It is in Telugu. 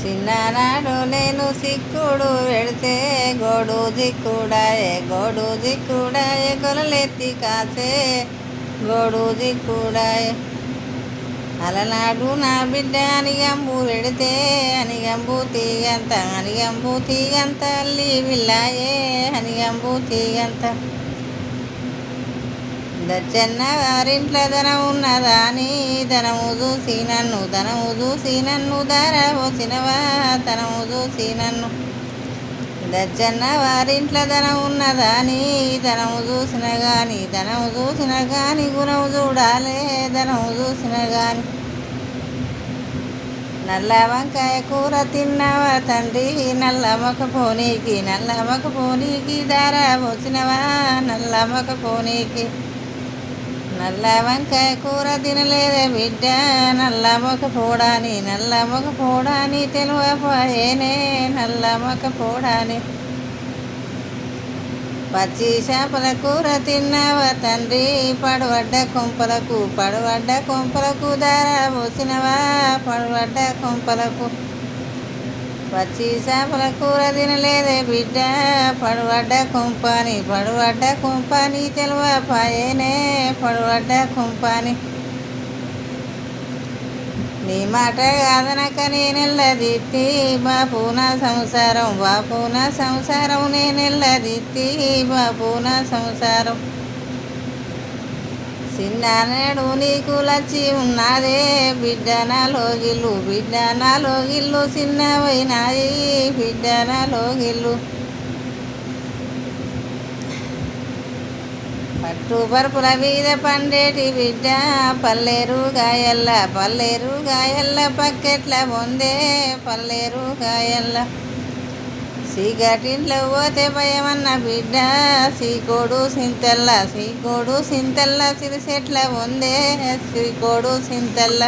చిన్ననాడు నేను సిక్కుడు పెడితే గోడు దిక్కుడాయే గోడు దిక్కుడాయే గొలలెత్తి కాసే గోడు దిక్కుడాయే అలనాడు నా బిడ్డ అనిగంబు పెడితే అనిగంబు తీగంత అల్లి విల్లాయే అనిగంబు తీగంత దచ్చన్న వారింట్లో ధనం ఉన్నదా అని ధనము చూసి నన్ను ధర పోసినవా ధనము చూసి నన్ను దచ్చన్న వారింట్లో ధనం ఉన్నదా అని ధనము చూసిన గాని గుణము చూడాలే ధనము చూసిన గాని నల్ల వంకాయ కూర తిన్నావా తండ్రి నల్లమ్మక పోనీకి ధార పోసినవా నల్లమ్మక పోనీకి నల్ల వంకాయ కూర తినలేదే బిడ్డ నల్లమ్మక పోడాని తెలువపోయేనే నల్లమ్మక పోడాని పచ్చి చేపల కూర తిన్నావా తండ్రి పడవడ్డ కొంపలకు ధార పోసినవా పడవడ్డ కొంపలకు పచ్చి చేపల కూర తినలేదే బిడ్డ పడవడ్డ కొంపని తెలువపాయేనే పడవడ్డ కొంపని నీ మాట కాదనక నేనెల్లదిత్తి బాపు నా సంసారం నేనెల్లదిత్తి బాపు నా సంసారం చిన్ననాడు నీకు లచ్చి ఉన్నదే బిడ్డ నాలో గిల్లు చిన్నవైనాయి బిడ్డ నాలో గిల్లు పట్టు పరుపుల మీద పండేటి బిడ్డ పల్లేరు గాయల్ల పక్కెట్ల పొందే పల్లేరు గాయల్ల సీగటింట్లో పోతే భయమన్న బిడ్డ సీకోడు సింతల్ల సిరిసెట్ల పొందే సీకోడు సింతల్ల